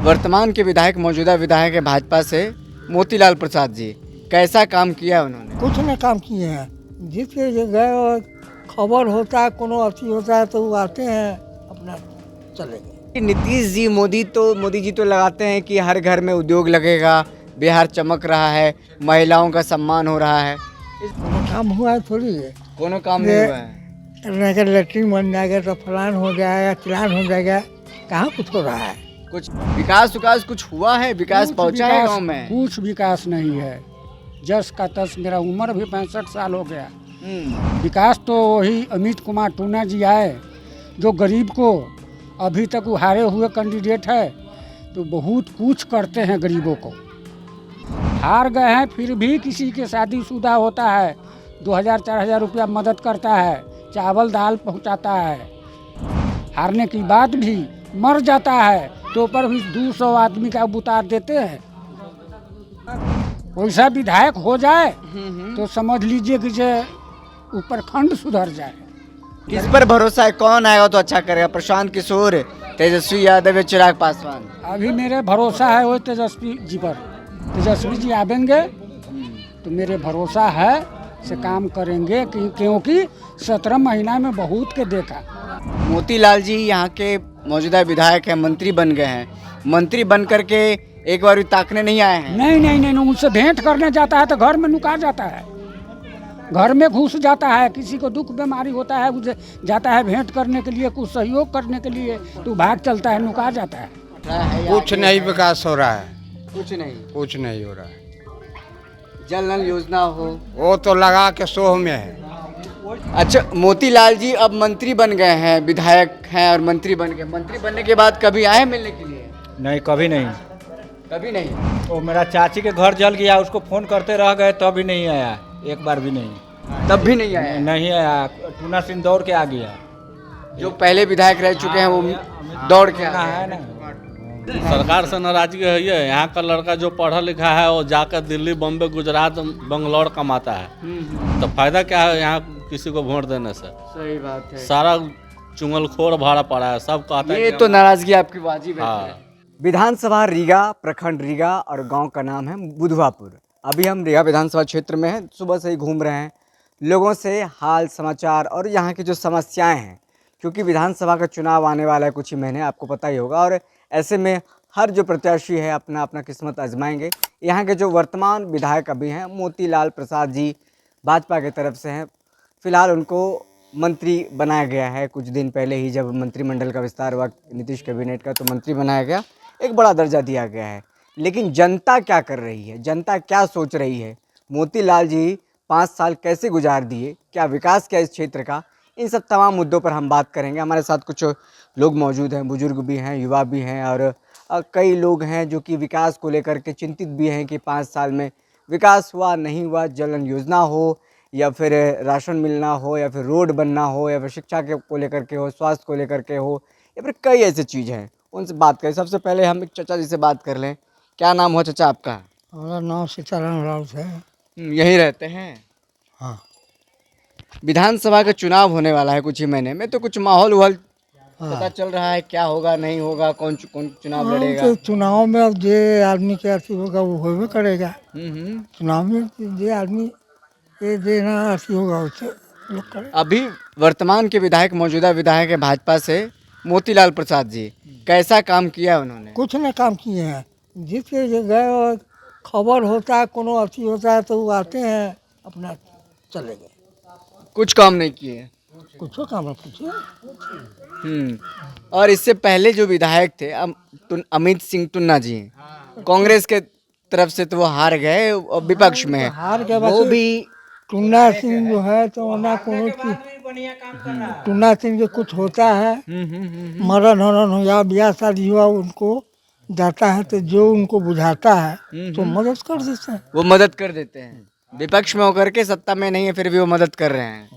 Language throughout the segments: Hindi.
वर्तमान के विधायक मौजूदा विधायक है भाजपा से मोतीलाल प्रसाद जी, कैसा काम किया है उन्होंने? कुछ न काम किए हैं। जिसके जगह और खबर होता है, कोनो अथी होता है तो वो आते हैं, अपना चले गए। नीतीश जी मोदी जी तो लगाते हैं कि हर घर में उद्योग लगेगा, बिहार चमक रहा है, महिलाओं का सम्मान हो रहा है। कोनो काम हुआ है थोड़ी है। कोनो काम नहीं हुआ है। अगर लेटरिन बन जाएगा तो फलान हो जाएगा, चिलान हो जाएगा, कहाँ कुछ हो रहा है। कुछ विकास कुछ हुआ है? विकास पहुंचा है गाँव में? कुछ विकास नहीं है। जस का तस, मेरा उम्र भी 65 साल हो गया। विकास तो वही अमित कुमार टूना जी आए जो गरीब को, अभी तक वो हारे हुए कैंडिडेट है तो बहुत कुछ करते हैं गरीबों को। हार गए हैं फिर भी किसी के शादीशुदा होता है 2000-4000 रुपया मदद करता है, चावल दाल पहुंचाता है। हारने के बाद भी मर जाता है तो पर भी 200 आदमी का बुता देते हैं। वैसा विधायक हो जाए तो समझ लीजिए कि जे ऊपर खंड सुधर जाए। किस पर भरोसा है? कौन आएगा तो अच्छा करेगा? प्रशांत किशोर, तेजस्वी यादव या चिराग पासवान? अभी मेरे भरोसा है वो तेजस्वी जी पर। तेजस्वी जी आवेंगे तो मेरे भरोसा है से काम करेंगे क्योंकि 17 महीना में बहुत के देखा। मोतीलाल जी यहाँ के मौजूदा विधायक हैं, मंत्री बन गए हैं। मंत्री बन करके एक बार भी ताकने नहीं आए हैं? नहीं, उनसे भेंट करने जाता है तो घर में नुका जाता है, घर में घुस जाता है। किसी को दुख बीमारी होता है उसे जाता है भेंट करने के लिए, कुछ सहयोग करने के लिए, तो भाग चलता है, नुका जाता है। कुछ नहीं विकास हो रहा है, कुछ नहीं हो रहा है। जल नल योजना हो वो तो लगा के सोह में है। अच्छा, मोतीलाल जी अब मंत्री बन गए हैं, विधायक हैं और मंत्री बन गए। मंत्री बनने के बाद कभी आए मिलने के लिए? नहीं, कभी नहीं। कभी नहीं। वो मेरा चाची के घर जल गया, उसको फोन करते रह गए तब भी नहीं आया, एक बार भी नहीं। तब भी नहीं आया? नहीं आया। टूना सिंह दौड़ के आ गया। जो पहले विधायक रह चुके हैं वो दौड़ के टूना है ना। सरकार से नाराजगी है। यहाँ का लड़का जो पढ़ा लिखा है वो जाकर दिल्ली, बम्बई, गुजरात, बंगलौर कमाता है, तो फायदा क्या है यहाँ किसी को वोट देने से? सही बात है। सारा चुंगलखोर भाड़ा पड़ा है, सब कहता है ये कि तो नाराजगी आपकी वाजिब है। हाँ। विधानसभा रीगा, प्रखंड रीगा और गांव का नाम है बुधवापुर। अभी हम रीगा विधानसभा क्षेत्र में हैं, सुबह से ही घूम रहे हैं, लोगों से हाल समाचार और यहाँ की जो समस्याएं हैं, क्योंकि विधानसभा का चुनाव आने वाला है कुछ ही महीने, आपको पता ही होगा। और ऐसे में हर जो प्रत्याशी है अपना अपना किस्मत आजमाएंगे। यहाँ के जो वर्तमान विधायक अभी हैं मोतीलाल प्रसाद जी भाजपा की तरफ से हैं। फिलहाल उनको मंत्री बनाया गया है। कुछ दिन पहले ही जब मंत्रिमंडल का विस्तार हुआ नीतीश कैबिनेट का, तो मंत्री बनाया गया, एक बड़ा दर्जा दिया गया है। लेकिन जनता क्या कर रही है, जनता क्या सोच रही है, मोतीलाल जी 5 साल कैसे गुजार दिए, क्या विकास किया इस क्षेत्र का, इन सब तमाम मुद्दों पर हम बात करेंगे। हमारे साथ कुछ लोग मौजूद हैं, बुजुर्ग भी हैं, युवा भी हैं और कई लोग हैं जो कि विकास को लेकर के चिंतित भी हैं कि 5 साल में विकास हुआ नहीं हुआ, जलन योजना हो या फिर राशन मिलना हो या फिर रोड बनना हो या फिर शिक्षा के को लेकर के हो, स्वास्थ्य को लेकर के हो, या फिर कई ऐसी चीज़ हैं, उनसे बात करें। सबसे पहले हम एक चाचा जी से बात कर लें। क्या नाम हो चाचा आपका? हमारा नाम सीताराम राउत है। यहीं रहते हैं? हाँ। विधानसभा का चुनाव होने वाला है कुछ ही महीने में, तो कुछ माहौल पता चल रहा है क्या होगा नहीं होगा, कौन चुनाव लड़ेगा? तो चुनाव में अब जे आदमी के अथी होगा वो होबे करेगा। चुनाव में जे आदमी ये देना अथी होगा उससे लोग करे। अभी वर्तमान के विधायक मौजूदा विधायक है भाजपा से मोतीलाल प्रसाद जी, कैसा काम किया उन्होंने? कुछ न काम किए हैं। जिसके जगह और खबर होता है, कोनो अथी होता है तो वो आते हैं, अपना चले गए। कुछ काम नहीं किए? कुछ काम है पूछिए। और इससे पहले जो विधायक थे अमित सिंह टुन्ना जी, कांग्रेस के तरफ से तो वो हार गए और विपक्ष में है। हार के वो भी टुन्ना सिंह जो है तो ना कोनो टुन्ना सिंह जो कुछ होता है, मरण हरण हो या ब्याह शादी हुआ, उनको जाता है तो जो उनको बुझाता है तो मदद कर देते हैं। वो मदद कर देते हैं, विपक्ष में होकर के, सत्ता में नहीं है फिर भी वो मदद कर रहे हैं।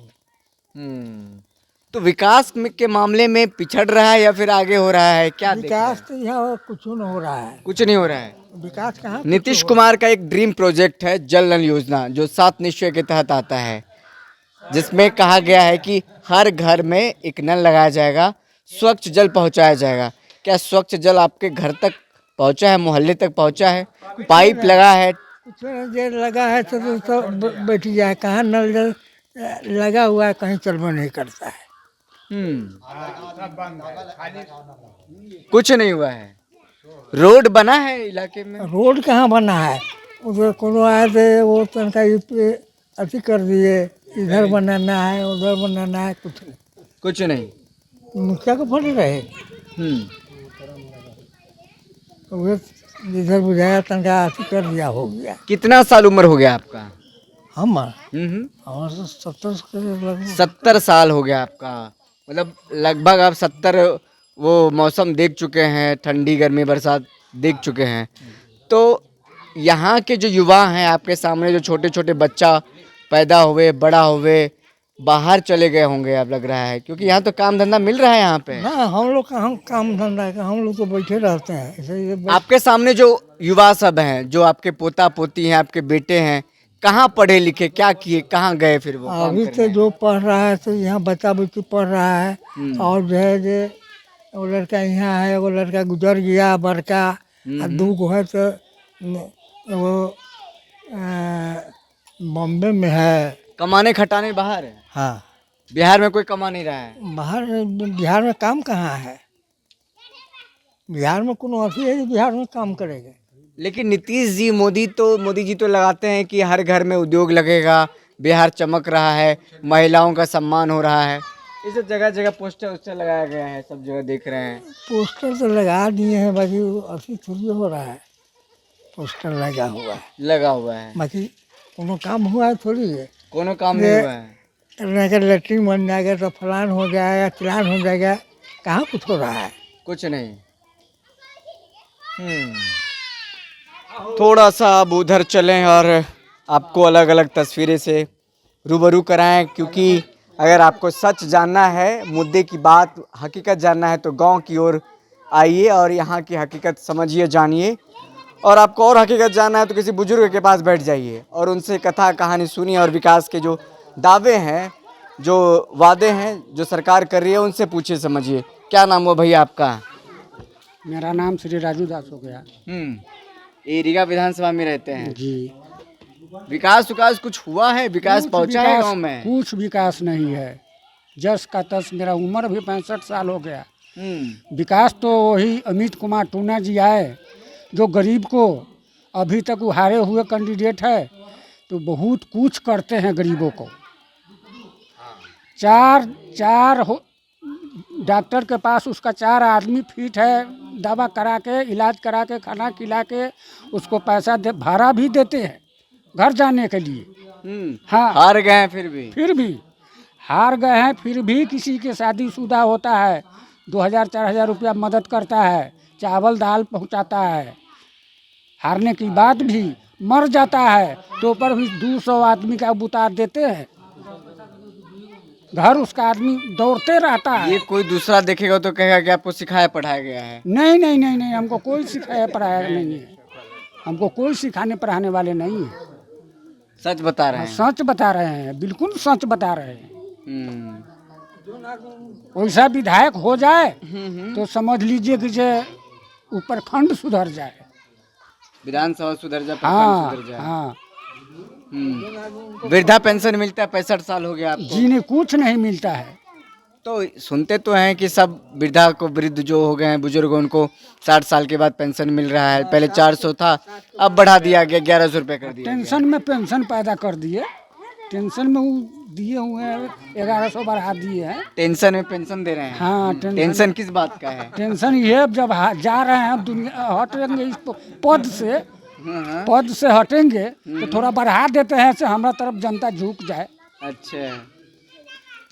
तो विकास के मामले में पिछड़ रहा है या फिर आगे हो रहा है, क्या देख रहे हैं? विकास तो यहाँ कुछ नहीं हो रहा है। कुछ नहीं हो रहा है। विकास कहाँ? नीतीश कुमार का एक ड्रीम प्रोजेक्ट है जल नल योजना, जो 7 निश्चय के तहत आता है, जिसमें कहा गया है कि हर घर में एक नल लगाया जाएगा, स्वच्छ जल पहुंचाया जाएगा। क्या स्वच्छ जल आपके घर तक पहुंचा है, मोहल्ले तक पहुंचा है, पाइप लगा है। कुछ देर लगा है तो बैठ गया है। कहाँ नल जल लगा हुआ है, कहीं चलवा नहीं करता है। कुछ नहीं हुआ है। रोड बना है इलाके में? रोड कहाँ बना है? उधर कोनो आए थे, वो तनका अति कर दिए, इधर बनाना है उधर बनाना है, कुछ नहीं। कुछ नहीं। मुखिया को फट रहे, वो जिधर बुझाया तनका अति कर दिया, हो गया। कितना साल उम्र हो गया आपका? हमारा तो 70 के लगभग। 70 साल हो गया आपका, मतलब लगभग आप 70 वो मौसम देख चुके हैं, ठंडी गर्मी बरसात देख चुके हैं। तो यहाँ के जो युवा हैं आपके सामने, जो छोटे छोटे बच्चा पैदा हुए बड़ा हुए, बाहर चले गए होंगे अब लग रहा है, क्योंकि यहाँ तो काम धंधा मिल रहा है यहाँ पे। ना हम लोग का हम काम धंधा का, हम लोग तो बैठे रहते हैं ऐसे आपके सामने जो युवा सब हैं, जो आपके पोता पोती हैं, आपके बेटे हैं, कहाँ पढ़े लिखे, क्या किए, कहाँ गए फिर वो काम अभी करने? तो जो पढ़ रहा है तो यहाँ बच्चा बच्ची पढ़ रहा है, और जो है जो वो लड़का यहाँ है, वो लड़का गुजर गया बड़का, और 2 गो है तो वो बॉम्बे में है। कमाने खटाने बाहर है। हाँ, बिहार में कोई कमा नहीं रहा है। बिहार में काम कहाँ है? बिहार में कोनो अथी है जो बिहार में काम करेगा? लेकिन नीतीश जी, मोदी जी तो लगाते हैं कि हर घर में उद्योग लगेगा, बिहार चमक रहा है, महिलाओं का सम्मान हो रहा है। इस जगह जगह पोस्टर लगाया गया है, सब जगह देख रहे हैं। पोस्टर तो लगा दिए हैं, बाकी अथी थोड़ी हो रहा है। पोस्टर लगा हुआ है, बाकी कोनो काम हुआ है थोड़ी है। कोनो काम नहीं हुआ है। अगर लेटरिन बन जाएगा तो फलान हो जाएगा, चिलान हो जाएगा, कहाँ कुछ हो रहा है? कुछ नहीं। थोड़ा सा अब उधर चलें और आपको अलग अलग तस्वीरें से रूबरू कराएं, क्योंकि अगर आपको सच जानना है, मुद्दे की बात, हकीकत जानना है, तो गांव की ओर आइए और यहाँ की हकीकत समझिए, जानिए। और आपको और हकीकत जानना है तो किसी बुजुर्ग के पास बैठ जाइए और उनसे कथा कहानी सुनिए, और विकास के जो दावे हैं, जो वादे हैं, जो सरकार कर रही है, उनसे पूछिए, समझिए। क्या नाम हुआ भैया आपका? मेरा नाम श्री राजू दास हो गया। ये रीगा विधानसभा में रहते हैं जी। विकास कुछ हुआ है? विकास पहुंचा है गाँव में? कुछ विकास नहीं है, जस का तस। मेरा उम्र भी 65 साल हो गया। विकास तो वही अमित कुमार टूना जी आए, जो गरीब को, अभी तक वो हारे हुए कैंडिडेट है, तो बहुत कुछ करते हैं गरीबों को। चार डॉक्टर के पास उसका 4 आदमी फिट है, दवा करा के, इलाज करा के, खाना खिला के उसको पैसा भाड़ा भी देते हैं घर जाने के लिए। हाँ, हार गए हैं फिर भी हार गए हैं, फिर भी किसी के शादीशुदा होता है 2000-4000 रुपया मदद करता है, चावल दाल पहुंचाता है। हारने के बाद भी मर जाता है तो पर भी 200 आदमी का उतार देते हैं, घर उसका आदमी दौड़ते रहता है। ये कोई दूसरा देखेगा तो कहेगा कि आपको सिखाया पढ़ाया गया है। नहीं, हमको कोई सिखाया पढ़ाया नहीं है, हमको कोई सिखाने पढ़ाने वाले नहीं है। सच बता रहे हैं? सच बता रहे हैं, बिल्कुल सच बता रहे हैं। वैसा विधायक हो जाए तो समझ लीजिए कि जे ऊपर खंड सुधर जाए, विधानसभा सुधर जाए, हाँ, सुधर जाए। हाँ। वृद्धा पेंशन मिलता है, 65 साल हो गया आपको? जी नहीं, कुछ नहीं मिलता है। तो सुनते तो हैं कि सब वृद्ध जो हो गए हैं, बुजुर्ग, उनको 60 साल के बाद पेंशन मिल रहा है। पहले 400 था, अब बढ़ा दिया गया, 1100 रुपये कर दिया। टेंशन में पेंशन पैदा कर दिए, टेंशन में वो दिए हुए हैं, 1100 बढ़ा दिए हैं। टेंशन में पेंशन दे रहे हैं? हाँ, टेंशन किस बात का है? टेंशन ये जब जा रहे हैं, दुनिया हटेंगे इस पद से हटेंगे तो थोड़ा बढ़ा देते हैं, से हमारा तरफ जनता झुक जाए। अच्छा,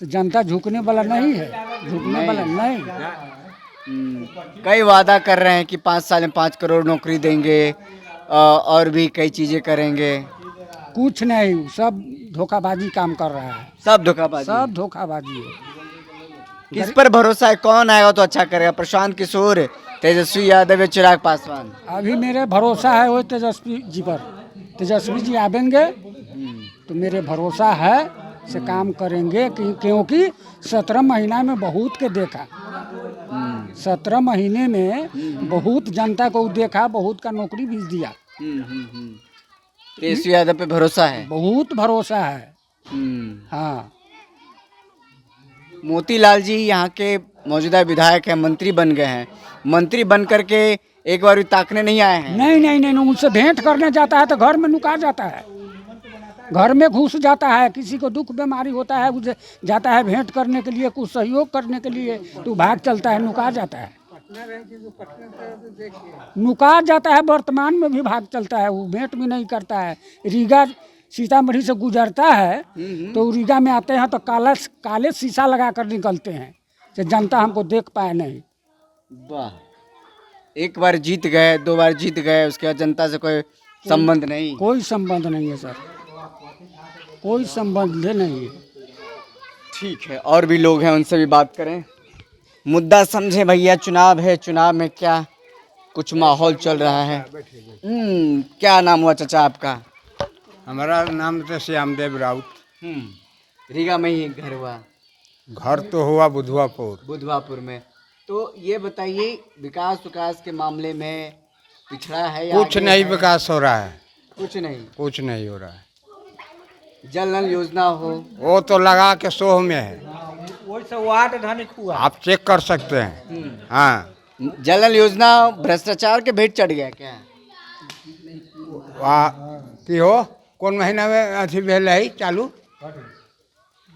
तो जनता झुकने वाला नहीं है, झुकने वाला नहीं। कई वादा कर रहे हैं कि 5 साल में 5 करोड़ नौकरी देंगे, और भी कई चीजें करेंगे। कुछ नहीं, सब धोखाबाजी काम कर रहा है, सब धोखाबाजी है। किस पर भरोसा है? कौन आएगा तो अच्छा करेगा? प्रशांत किशोर, तेजस्वी यादव या चिराग पासवान? अभी मेरे भरोसा है वो तेजस्वी जी पर। तेजस्वी जी आवेंगे तो मेरे भरोसा है से काम करेंगे, क्योंकि 17 महीना में बहुत के देखा। 17 महीने में बहुत जनता को देखा, बहुत का नौकरी भी दिया, तेजस्वी यादव पे भरोसा है। बहुत भरोसा है। हाँ, मोतीलाल जी यहाँ के मौजूदा विधायक हैं, मंत्री बन गए हैं। मंत्री बन करके एक बार भी ताकने नहीं आए हैं। नहीं नहीं नहीं, उनसे भेंट करने जाता है तो घर में नुका जाता है, घर में घुस जाता है। किसी को दुख बीमारी होता है, उसे जाता है भेंट करने के लिए, कुछ सहयोग करने के लिए, तो भाग चलता है, नुका जाता है, नुका जाता है। वर्तमान में भी भाग चलता है, वो भेंट भी नहीं करता है। रीगा सीतामढ़ी से गुजरता है तो रीगा में आते हैं तो काले शीशा लगा कर निकलते हैं कि जनता हमको देख पाए नहीं। वाह, एक बार जीत गए, 2 बार जीत गए, उसके बाद जनता से कोई संबंध नहीं। कोई संबंध नहीं है सर, कोई संबंध नहीं है। ठीक है, और भी लोग हैं, उनसे भी बात करें। मुद्दा समझे भैया, चुनाव है, चुनाव में क्या कुछ माहौल चल रहा है। क्या नाम हुआ चाचा आपका? हमारा नाम तो श्यामदेव राउत। रीगा में ही घर हुआ? घर तो हुआ बुधवापुर। बुधवापुर में। तो ये बताइए, विकास के मामले में पिछड़ा है या कुछ आगे नहीं है? विकास हो रहा है, कुछ नहीं। कुछ नहीं हो रहा है। जल नल योजना हो, वो तो लगा के सोह में है, वही सब वार्ड धनिक हुआ। आप चेक कर सकते हैं। हाँ, जल नल योजना भ्रष्टाचार के भेंट चढ़ गया क्या? वाह की हो, कौन महीना में अथी भेल है चालू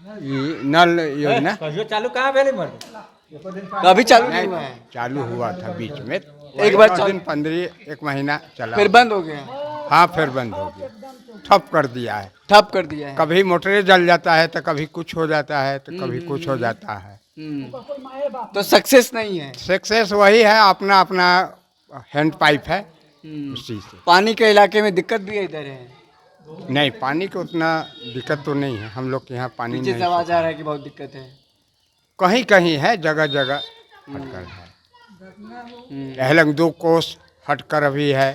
ई नल योजना? कहियो चालू कहाँ भेली मर? कभी चालू नहीं हुआ है। चालू हुआ था बीच में, एक बार 10 दिन 15 एक महीना चला, फिर बंद हो गया, हाँ फिर बंद हो गया, ठप कर दिया है। ठप कर दिया है। कभी मोटरें जल जाता है तो कभी कुछ हो जाता है तो कभी कुछ हो जाता है। तो सक्सेस नहीं है। सक्सेस वही है, अपना अपना हैंड पाइप है उसी से। पानी के इलाके में दिक्कत भी है इधर है, नहीं, पानी की उतना दिक्कत तो नहीं है, हम लोग के यहाँ पानी पीछे से नहीं, आवाज आ रहा है कि बहुत दिक्कत है। कहीं कहीं है, जगह जगह हटकर है। पहले 2 कोस हटकर भी है,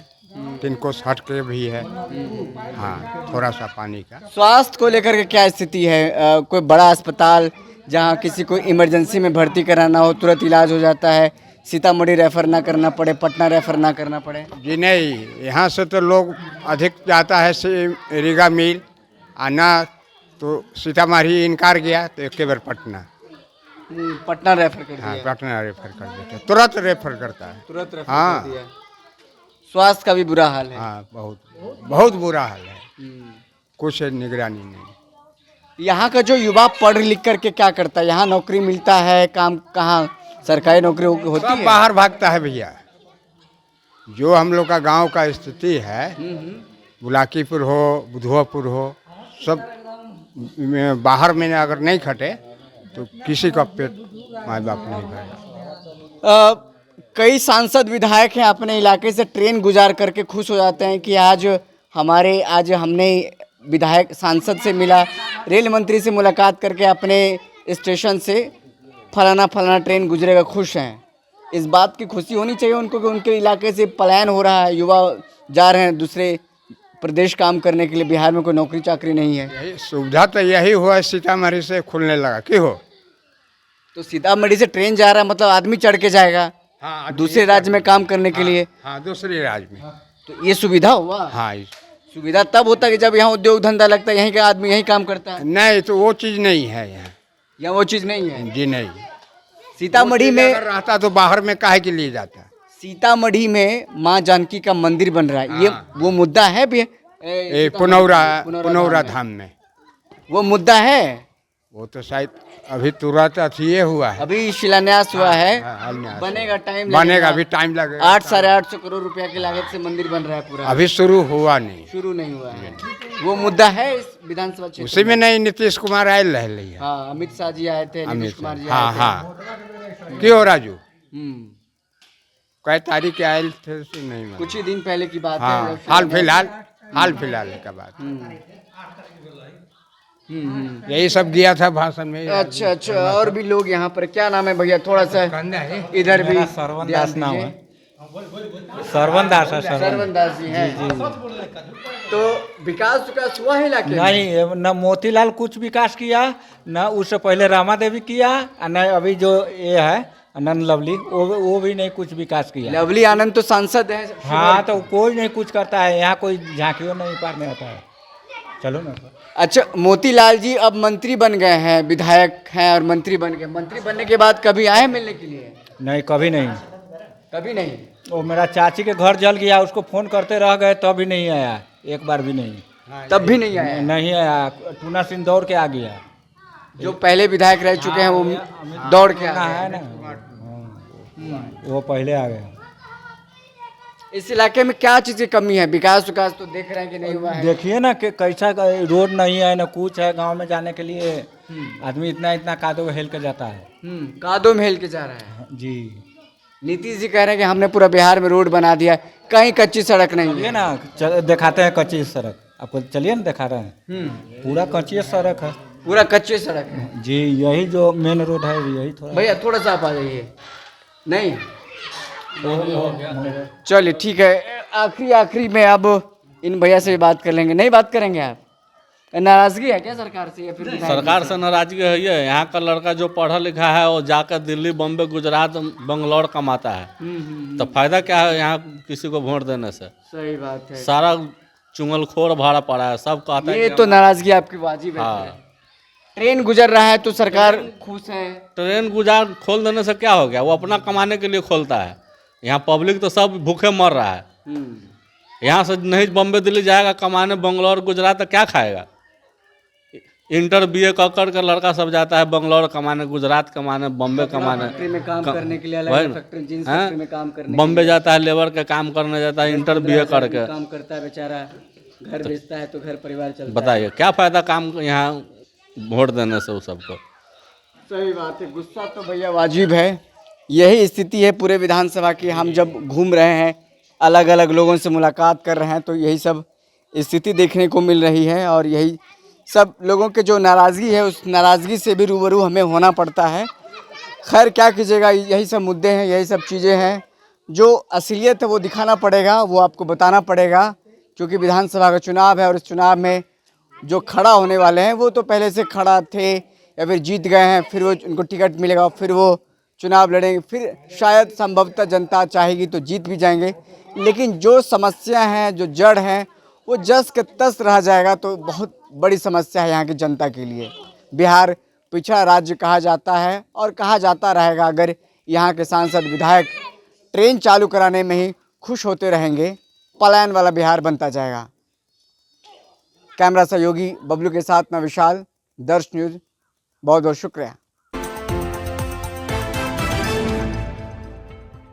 3 कोस हट के भी है। हाँ, थोड़ा सा पानी का। स्वास्थ्य को लेकर के क्या स्थिति है? कोई बड़ा अस्पताल जहाँ किसी को इमरजेंसी में भर्ती कराना हो तुरंत इलाज हो जाता है, सीतामढ़ी रेफर ना करना पड़े, पटना रेफर ना करना पड़े? जी नहीं, यहाँ से तो लोग अधिक जाता है रीगा मिल, आना तो सीतामढ़ी इनकार गया तो एक बार पटना। पटना रेफर कर हाँ, दिया, पटना रेफर कर देते हैं, तुरंत रेफर करता है। तुरंत रेफर हाँ। कर दिया। स्वास्थ्य का भी बुरा हाल है। हाँ, बहुत बहुत बुरा हाल है, कुछ निगरानी नहीं। यहाँ का जो युवा पढ़ लिख करके क्या करता है? यहाँ नौकरी मिलता है, काम कहाँ सरकारी नौकरी होती सब है? बाहर भागता है भैया। जो हम लोग का गांव का स्थिति है, बुलाकीपुर हो, बुधवापुर हो, सब में बाहर में अगर नहीं खटे तो किसी का पेट माँ बाप नहीं भरेगा। कई सांसद विधायक हैं अपने इलाके से ट्रेन गुजार करके खुश हो जाते हैं कि आज हमने विधायक सांसद से मिला, रेल मंत्री से मुलाकात करके अपने स्टेशन से फलाना फलाना ट्रेन गुजरेगा, खुश हैं। इस बात की खुशी होनी चाहिए उनको कि उनके इलाके से पलायन हो रहा है, युवा जा रहे हैं दूसरे प्रदेश काम करने के लिए, बिहार में कोई नौकरी चाकरी नहीं है। यही सुविधा तो यही हुआ, सीतामढ़ी से खुलने लगा कि हो। तो सीतामढ़ी से ट्रेन जा रहा है, मतलब आदमी चढ़ के जाएगा हाँ, दूसरे राज्य में काम करने के लिए। हाँ, दूसरे राज्य में। तो ये सुविधा हुआ। हाँ, सुविधा तब होता है कि जब यहाँ उद्योग धंधा लगता है, यहीं का आदमी यहीं काम करता है। नहीं तो वो चीज़ नहीं है यहाँ। यहाँ वो चीज़ नहीं है। जी नहीं, सीतामढ़ी वो चीज़ में अगर रहता तो बाहर में काहे के लिए जाता। सीतामढ़ी में माँ जानकी का मंदिर बन रहा है, ये वो मुद्दा है भी? पुनौरा धाम में वो मुद्दा है। वो तो शायद अभी तुरंत अथी हुआ है, अभी शिलान्यास हुआ है, हाँ, बनेगा, टाइम बनेगा, अभी टाइम लगेगा। 800-850 करोड़ रुपया की लागत से मंदिर बन रहा है पूरा, अभी शुरू हुआ नहीं, शुरू नहीं हुआ है। वो मुद्दा है इस विधानसभा क्षेत्र उसी में नहीं नीतीश कुमार आयल रहे। हाँ, अमित शाह जी आए थे, नीतीश कुमार जी हाँ आए थे। हाँ, क्यों राजू, हम्म, कई तारीख आयल थे से नहीं मालूम। कुछ ही दिन पहले की बात है। हाँ, जब हाल फिलहाल का बात, यही सब गया था भाषण में। अच्छा अच्छा, और भी लोग यहाँ पर, क्या नाम है भैया, थोड़ा सा इधर भी मेरा सरवन ध्यान दास नाम दीजिए। है। सरवन दास है, सरवन दास जी हैं। तो विकास हुआ है इलाके में? नहीं, न मोतीलाल कुछ विकास किया, न उससे पहले रामा देवी किया, और न अभी जो ये है आनंद लवली वो भी नहीं कुछ विकास किया। लवली आनंद तो सांसद है। हाँ तो कोई नहीं कुछ करता है यहाँ, कोई झांकियों नहीं पार में आता है। चलो ना। अच्छा, मोतीलाल जी अब मंत्री बन गए हैं, विधायक हैं और मंत्री बन गए। मंत्री बनने के बाद कभी आए मिलने के लिए? नहीं, कभी नहीं। कभी नहीं। वो मेरा चाची के घर जल गया, उसको फोन करते रह गए तब भी नहीं आया, एक बार भी नहीं। तब भी नहीं आया? नहीं आया। टूना सिंह दौड़ के आ गया। जो पहले विधायक रह चुके हैं वो दौड़ के आ है गए। ना, वो पहले आ गया। इस इलाके में क्या चीज की कमी है? विकास तो देख रहे हैं कि नहीं हुआ है। देखिए ना कि कैसा रोड नहीं है ना कुछ है। गांव में जाने के लिए आदमी इतना कादो हेल के जाता है। कादो में हेल के जा रहा है जी। नीतीश जी कह रहे हैं कि हमने पूरा बिहार में रोड बना दिया, कहीं कच्ची सड़क नहीं चलिए है। ना, दिखाते हैं कच्ची सड़क आपको। चलिए ना, दिखा रहे हैं। पूरा कच्ची सड़क है। पूरा कच्ची सड़क है जी। यही जो मेन रोड है यही थोड़ा। भैया थोड़ा सा आप आ जाइए। नहीं, चलिए ठीक है। आखिरी में अब इन भैया से भी बात कर लेंगे। नहीं बात करेंगे आप? नाराजगी है क्या सरकार से या फिर विधायक सरकार जी से नाराजगी है ये। यहाँ का लड़का जो पढ़ा लिखा है वो जाकर दिल्ली, बम्बे, गुजरात, बंगलौर कमाता है। तो फायदा क्या है यहाँ किसी को वोट देने से? सही बात है। सारा चुंगलखोर भाड़ा पड़ा है, सब कहता है ये कि तो नाराजगी आपकी वाजिब है। हाँ। ट्रेन गुजर रहा है तो सरकार खुश है। ट्रेन गुजार खोल देने से क्या हो गया? वो अपना कमाने के लिए खोलता है। यहाँ पब्लिक तो सब भूखे मर रहा है। यहाँ से नहीं बम्बे दिल्ली जाएगा कमाने, बंगलौर गुजरात, तो क्या खाएगा? इंटर BA कर के लड़का सब जाता है बंगलौर कमाने, गुजरात कमाने, बम्बे कमाने। फैक्ट्री में काम करने के लिए अलग वही ना। फैक्ट्री, जींस हाँ? फैक्ट्री में काम करने बम्बे जाता है, लेबर के काम करने जाता है, इंटर BA करके। काम करता है बेचारा, घर बेचता है तो घर परिवार चलता है। बताइए क्या फायदा काम यहाँ वोट देने से? वो सबको सही बात है। गुस्सा तो भैया वाजिब है। यही स्थिति है पूरे विधानसभा की। हम जब घूम रहे हैं, अलग अलग लोगों से मुलाकात कर रहे हैं, तो यही सब स्थिति देखने को मिल रही है। और यही सब लोगों के जो नाराज़गी है, उस नाराज़गी से भी रूबरू हमें होना पड़ता है। खैर क्या कीजिएगा, यही सब मुद्दे हैं, यही सब चीज़ें हैं। जो असलियत है वो दिखाना पड़ेगा, वो आपको बताना पड़ेगा, क्योंकि विधानसभा का चुनाव है। और इस चुनाव में जो खड़ा होने वाले हैं वो तो पहले से खड़ा थे या फिर जीत गए हैं, फिर वो उनको टिकट मिलेगा, फिर वो चुनाव लड़ेंगे, फिर शायद संभवतः जनता चाहेगी तो जीत भी जाएंगे। लेकिन जो समस्या हैं, जो जड़ हैं, वो जस के तस रह जाएगा। तो बहुत बड़ी समस्या है यहाँ की जनता के लिए। बिहार पिछड़ा राज्य कहा जाता है और कहा जाता रहेगा अगर यहाँ के सांसद विधायक ट्रेन चालू कराने में ही खुश होते रहेंगे। पलायन वाला बिहार बनता जाएगा। कैमरा सहयोगी बबलू के साथ मैं विशाल, दर्श न्यूज़। बहुत बहुत शुक्रिया।